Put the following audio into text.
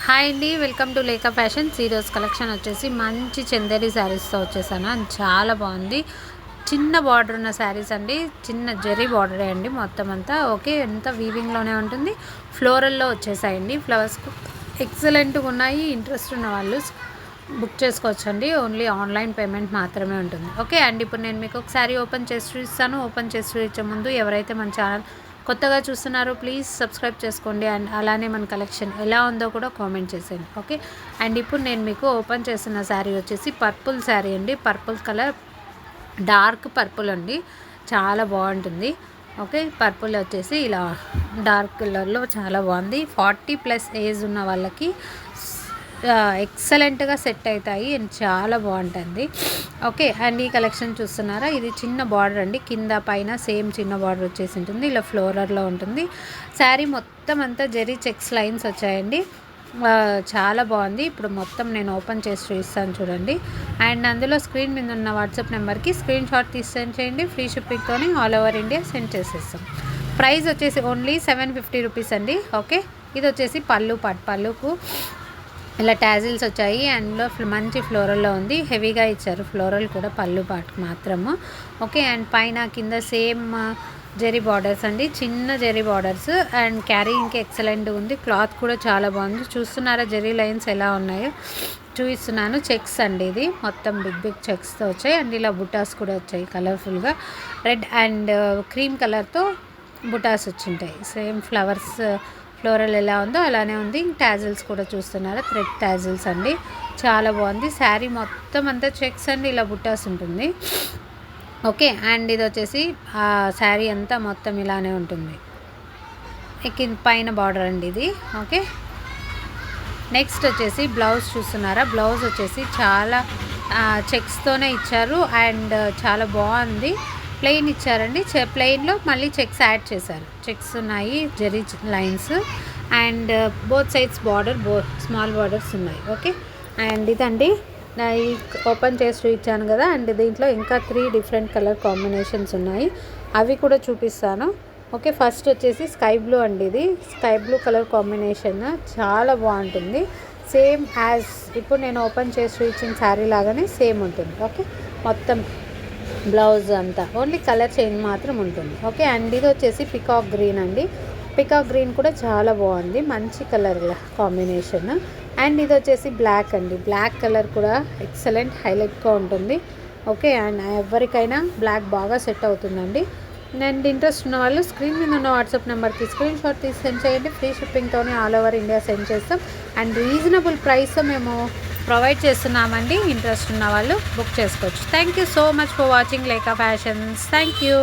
Hi అండి, welcome to లేకా fashions. ఈరోజు collection వచ్చేసి మంచి చందేరి శారీస్తో వచ్చేసాను. చాలా బాగుంది. చిన్న బార్డర్ ఉన్న శారీస్ అండి, చిన్న జరీ బార్డరే అండి మొత్తం అంతా. ఓకే, ఎంత వీవింగ్లోనే ఉంటుంది. ఫ్లోరల్లో వచ్చేసాయండి. ఫ్లవర్స్ ఎక్సలెంట్గా ఉన్నాయి. ఇంట్రెస్ట్ ఉన్న వాళ్ళు బుక్ చేసుకోవచ్చండి. ఓన్లీ ఆన్లైన్ పేమెంట్ మాత్రమే ఉంటుంది. ఓకే అండ్ ఇప్పుడు నేను మీకు ఒక శారీ ఓపెన్ చేసి చూపిస్తాను. ఓపెన్ చేసి చూపించే ముందు ఎవరైతే మన ఛానల్ కొత్తగా చూస్తున్నారో ప్లీజ్ సబ్స్క్రైబ్ చేసుకోండి. అండ్ అలానే మన కలెక్షన్ ఎలా ఉందో కూడా కామెంట్ చేసేయండి. ఓకే, అండ్ ఇప్పుడు నేను మీకు ఓపెన్ చేసిన శారీ వచ్చేసి పర్పుల్ శారీ అండి. పర్పుల్ కలర్, డార్క్ పర్పుల్ అండి, చాలా బాగుంటుంది. ఓకే, పర్పుల్ వచ్చేసి ఇలా డార్క్ కలర్లో చాలా బాగుంది. 40+ ఏజ్ ఉన్న వాళ్ళకి ఎక్సలెంట్గా సెట్ అవుతాయి అండ్ చాలా బాగుంటుంది. ఓకే, అండ్ ఈ కలెక్షన్ చూస్తున్నారా, ఇది చిన్న బార్డర్ అండి. కింద పైన సేమ్ చిన్న బార్డర్ వచ్చేసి ఉంటుంది. ఇలా ఫ్లోరర్లో ఉంటుంది. శారీ మొత్తం అంతా జెరీ చెక్స్ లైన్స్ వచ్చాయండి. చాలా బాగుంది. ఇప్పుడు మొత్తం నేను ఓపెన్ చేసి చూపిస్తాను చూడండి. అండ్ అందులో స్క్రీన్ మీద ఉన్న వాట్సాప్ నెంబర్కి స్క్రీన్ షాట్ తీసి సెండ్ చేయండి. ఫ్రీ షిప్పింగ్తోనే ఆల్ ఓవర్ ఇండియా సెండ్ చేసేస్తాం. ప్రైస్ వచ్చేసి ఓన్లీ 750 రూపీస్ అండి. ఓకే, ఇది వచ్చేసి పళ్ళుకు ఇలా టాజిల్స్ వచ్చాయి. అందులో మంచి ఫ్లోరల్లో ఉంది. హెవీగా ఇచ్చారు ఫ్లోరల్ కూడా పళ్ళు పాటుకు మాత్రము. ఓకే, అండ్ పైన కింద సేమ్ జెరీ బార్డర్స్ అండి, చిన్న జెరీ బార్డర్స్. అండ్ క్యారీయింగ్కి ఎక్సలెంట్ ఉంది. క్లాత్ కూడా చాలా బాగుంది. చూస్తున్నారా జెరీ లైన్స్ ఎలా ఉన్నాయో చూపిస్తున్నాను. చెక్స్ అండి, ఇది మొత్తం బిగ్ చెక్స్తో వచ్చాయి. అండ్ ఇలా బుటాస్ కూడా వచ్చాయి కలర్ఫుల్గా. రెడ్ అండ్ క్రీమ్ కలర్తో బుటాస్ వచ్చింటాయి. సేమ్ ఫ్లోరల్ ఎలా ఉందో అలానే ఉంది. టాజిల్స్ కూడా చూస్తున్నారా, థ్రెడ్ టాజిల్స్ అండి, చాలా బాగుంది. శారీ మొత్తం అంతా చెక్స్ అండి, ఇలా బుట్టాస్ ఉంటుంది. ఓకే, అండ్ ఇది వచ్చేసి శారీ అంతా మొత్తం ఇలానే ఉంటుంది. పైన బార్డర్ అండి ఇది. ఓకే, నెక్స్ట్ వచ్చేసి బ్లౌజ్ చూస్తున్నారా. బ్లౌజ్ వచ్చేసి చాలా చెక్స్తోనే ఇచ్చారు అండ్ చాలా బాగుంది. ప్లెయిన్ ఇచ్చారండి. ప్లెయిన్లో మళ్ళీ చెక్స్ యాడ్ చేశారు. చెక్స్ ఉన్నాయి, zari lines, and both sides border, small borders ఉన్నాయి. ఓకే, అండ్ ఇదండి ఓపెన్ చేసి చూపించాను కదా. అండ్ దీంట్లో ఇంకా 3 డిఫరెంట్ కలర్ కాంబినేషన్స్ ఉన్నాయి, అవి కూడా చూపిస్తాను. ఓకే, ఫస్ట్ వచ్చేసి స్కై బ్లూ అండి. ఇది స్కై బ్లూ కలర్ కాంబినేషన్ చాలా బాగుంటుంది. సేమ్ యాజ్ ఇప్పుడు నేను ఓపెన్ చేసి చూపించిన శారీ లాగానే సేమ్ ఉంటుంది. ఓకే, మొత్తం బ్లౌజ్ అంతా ఓన్లీ కలర్ చేంజ్ మాత్రం ఉంటుంది. ఓకే, అండ్ ఇది వచ్చేసి పికాక్ గ్రీన్ అండి. పికాక్ గ్రీన్ కూడా చాలా బాగుంది, మంచి కలర్ కాంబినేషన్. అండ్ ఇది వచ్చేసి బ్లాక్ అండి. బ్లాక్ కలర్ కూడా ఎక్సలెంట్ హైలైట్గా ఉంటుంది. ఓకే, అండ్ ఎవరికైనా బ్లాక్ బాగా సెట్ అవుతుందండి. అండ్ ఇంట్రెస్ట్ ఉన్న వాళ్ళు స్క్రీన్ మీద ఉన్న వాట్సాప్ నెంబర్కి స్క్రీన్ షాట్ తీసి సెండ్ చేయండి. ఫ్రీ షిప్పింగ్తోనే ఆల్ ఓవర్ ఇండియా సెండ్ చేస్తాం. అండ్ రీజనబుల్ ప్రైస్ మేము ప్రొవైడ్ చేస్తున్నామండి. ఇంట్రెస్ట్ ఉన్న వాళ్ళు బుక్ చేసుకోవచ్చు. Thank you so much for watching Lekha fashions. Thank you.